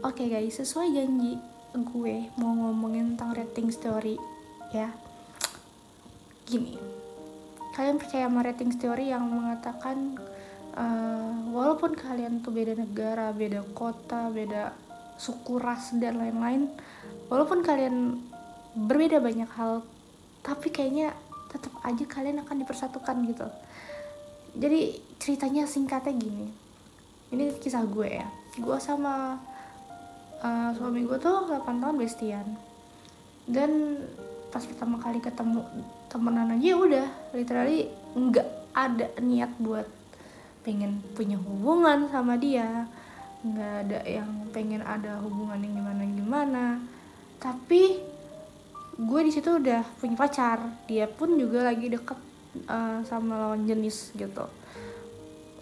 Oke guys, sesuai janji gue mau ngomongin tentang rating story ya. Gini, kalian percaya sama rating story yang mengatakan walaupun kalian tuh beda negara, beda kota, beda suku, ras, dan lain-lain, walaupun kalian berbeda banyak hal, tapi kayaknya tetap aja kalian akan dipersatukan gitu. Jadi ceritanya singkatnya gini, ini kisah gue ya. Gue sama suami gue tuh 8 tahun bestian, dan pas pertama kali ketemu temenan aja udah literally nggak ada niat buat pengen punya hubungan sama dia, nggak ada yang pengen ada hubungan yang gimana, tapi gue di situ udah punya pacar, dia pun juga lagi deket sama lawan jenis gitu.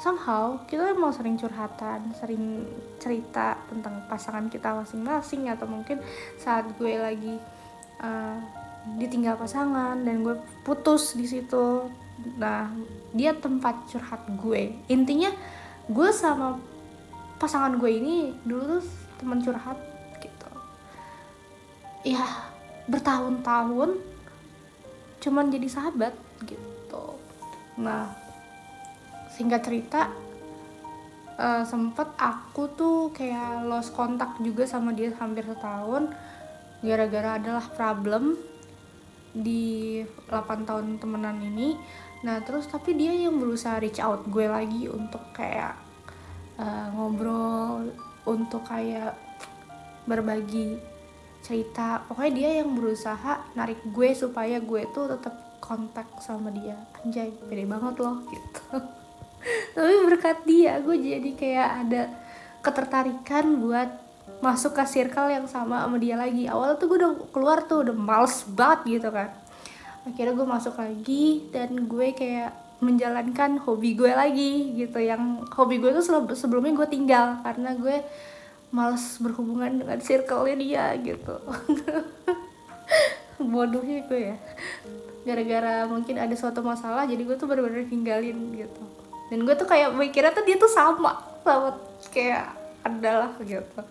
Somehow kita emang sering curhatan, sering cerita tentang pasangan kita masing-masing, atau mungkin saat gue lagi ditinggal pasangan dan gue putus di situ. Nah, dia tempat curhat gue. Intinya gue sama pasangan gue ini dulu tuh teman curhat gitu. Ya, bertahun-tahun cuman jadi sahabat gitu. Nah, singkat cerita, sempet aku tuh kayak lost kontak juga sama dia hampir setahun gara-gara adalah problem di 8 tahun temenan ini. Nah terus tapi dia yang berusaha reach out gue lagi untuk kayak ngobrol, untuk kayak berbagi cerita. Pokoknya dia yang berusaha narik gue supaya gue tuh tetap kontak sama dia. Anjay, pede banget loh gitu. Tapi berkat dia gue jadi kayak ada ketertarikan buat masuk ke circle yang sama dia lagi. Awalnya tuh gue udah keluar tuh udah males banget gitu kan. Akhirnya gue masuk lagi dan gue kayak menjalankan hobi gue lagi gitu. Yang hobi gue tuh sebelumnya gue tinggal karena gue males berhubungan dengan circle-nya dia gitu. Bodohnya gue ya, gara-gara mungkin ada suatu masalah jadi gue tuh bener-bener tinggalin gitu. Dan gue tuh kayak mikirnya tuh dia tuh sama kayak adalah gitu.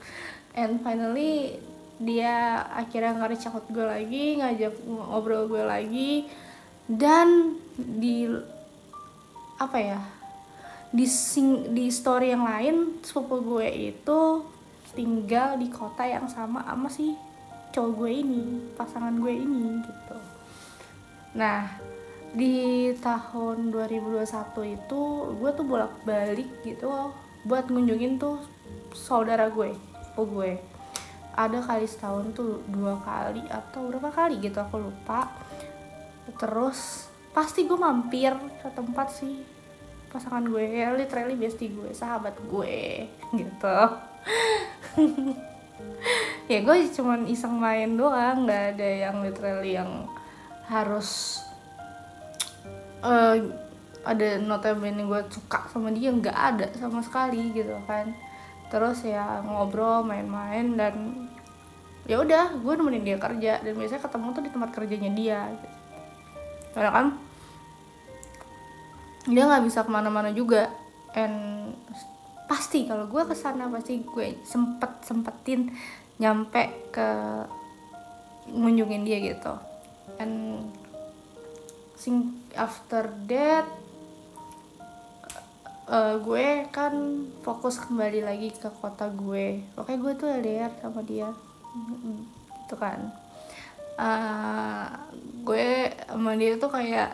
And finally dia akhirnya nge-reach out gue lagi, ngajak ngobrol gue lagi. Dan di apa ya, di story yang lain, sepupu gue itu tinggal di kota yang sama si cowok gue ini, pasangan gue ini gitu. Nah di tahun 2021 itu gue tuh bolak-balik gitu buat ngunjungin tuh saudara gue, sepupu gue. Ada kali setahun tuh 2 kali atau berapa kali gitu aku lupa. Terus pasti gue mampir ke tempat sih pasangan gue, ya literally bestie gue, sahabat gue gitu. Ya gue cuman iseng main doang, nggak ada yang literally yang harus ada notabene gue suka sama dia, nggak ada sama sekali gitu kan. Terus ya ngobrol, main-main, dan ya udah gue nemenin dia kerja, dan biasanya ketemu tuh di tempat kerjanya dia gitu. Karena kan dia nggak bisa kemana-mana juga, and pasti kalau gue kesana pasti gue sempetin nyampe ke ngunjungin dia gitu. And after that gue kan fokus kembali lagi ke kota gue. Oke, gue tuh LDR sama dia gitu kan. Gue sama dia tuh kayak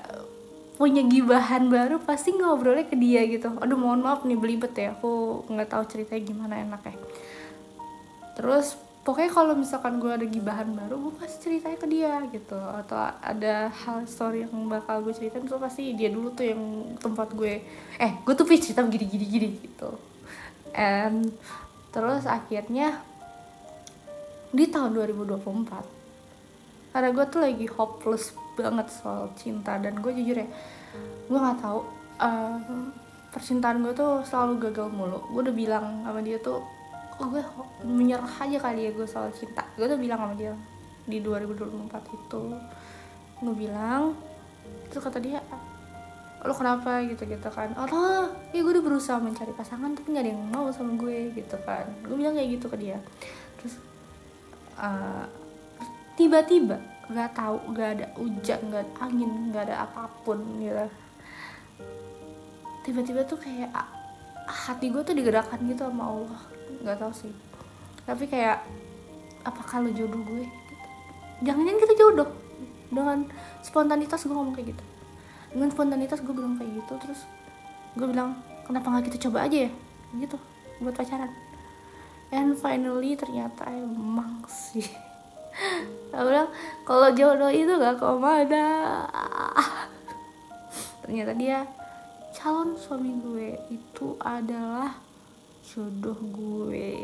punya gibahan baru, pasti ngobrolnya ke dia gitu. Aduh mohon maaf nih belibet ya, aku nggak tahu ceritanya gimana enaknya. Terus pokoknya kalau misalkan gue ada gibahan baru, gue pasti ceritanya ke dia gitu. Atau ada hal story yang bakal gue ceritain tuh pasti dia dulu tuh yang tempat gue, gue tuh pengen cerita gini gitu. And terus akhirnya di tahun 2024, karena gue tuh lagi hopeless banget soal cinta, dan gue jujur ya, gue nggak tahu, percintaan gue tuh selalu gagal mulu. Gue udah bilang sama dia tuh, gue menyerah aja kali ya gue soal cinta. Gue tuh bilang sama dia di 2024 itu, gue bilang, terus kata dia, lo kenapa gitu kan. Allah ya gue udah berusaha mencari pasangan tapi nggak ada yang mau sama gue gitu kan. Gue bilang kayak gitu ke dia. Terus tiba-tiba nggak tahu, nggak ada hujan, nggak ada angin, nggak ada apapun gitu, tiba-tiba tuh kayak hati gue tuh digerakkan gitu sama Allah, nggak tahu sih, tapi kayak apakah lo jodoh gue gitu. Jangan-jangan kita jodoh. Dengan spontanitas gue ngomong kayak gitu, dengan spontanitas gue bilang kayak gitu. Terus gue bilang kenapa nggak kita coba aja ya gitu buat pacaran. And finally ternyata emang sih aku bilang kalau jodoh itu gak kemana. Ternyata dia calon suami gue itu adalah jodoh gue.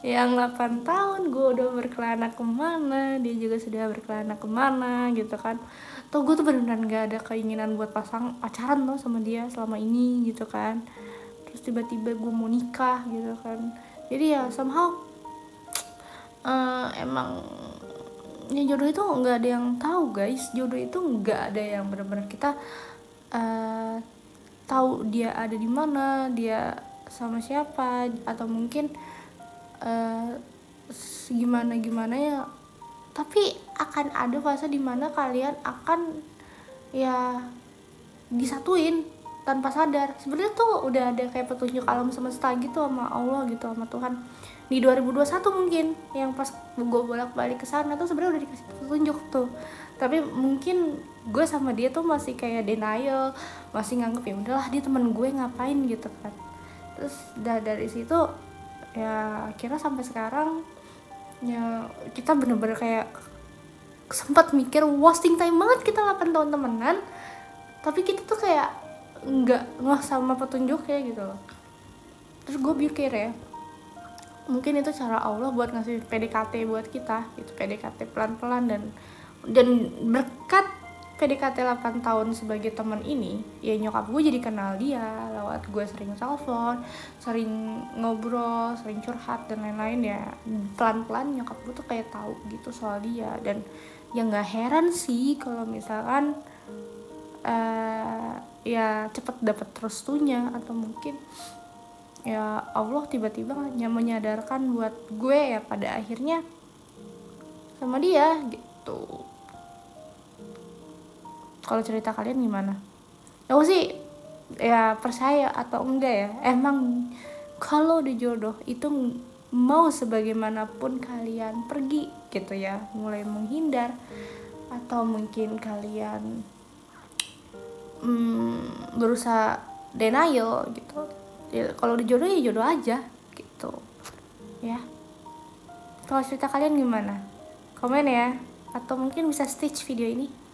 Yang 8 tahun gue udah berkelana kemana, dia juga sudah berkelana kemana gitu kan. Tuh gue tuh beneran gak ada keinginan buat pacaran tuh sama dia selama ini gitu kan. Terus tiba-tiba gue mau nikah gitu kan. Jadi ya somehow emang ya jodoh itu nggak ada yang tahu guys. Jodoh itu nggak ada yang benar-benar kita tahu dia ada di mana, dia sama siapa, atau mungkin gimana ya. Tapi akan ada fase dimana kalian akan ya disatuin tanpa sadar. Sebenarnya tuh udah ada kayak petunjuk alam semesta gitu sama Allah gitu, sama Tuhan di 2021 mungkin, yang pas gue bolak-balik ke sana tuh sebenarnya udah dikasih petunjuk tuh. Tapi mungkin gue sama dia tuh masih kayak denial, masih nganggep ya udahlah dia teman gue ngapain gitu kan. Terus dari situ ya akhirnya sampai sekarang ya kita bener-bener kayak sempat mikir wasting time banget kita 8 tahun temenan, tapi kita tuh kayak nggak ngeh sama petunjuk kayak gitu loh. Terus gue pikir ya mungkin itu cara Allah buat ngasih PDKT buat kita gitu, PDKT pelan-pelan, dan berkat PDKT 8 tahun sebagai teman ini ya nyokap gue jadi kenal dia lewat gue sering telepon, sering ngobrol, sering curhat dan lain-lain. Ya pelan-pelan nyokap gue tuh kayak tahu gitu soal dia. Dan ya nggak heran sih kalau misalkan ya cepet dapet restunya, atau mungkin ya Allah tiba-tiba menyadarkan buat gue ya pada akhirnya sama dia gitu. Kalau cerita kalian gimana? Aku sih ya percaya atau enggak ya, emang kalau udah jodoh itu mau sebagaimanapun kalian pergi gitu ya, mulai menghindar atau mungkin kalian berusaha denial gitu ya, kalau udah jodoh ya jodoh aja gitu ya. Kalau cerita kalian gimana? Komen ya, atau mungkin bisa stitch video ini.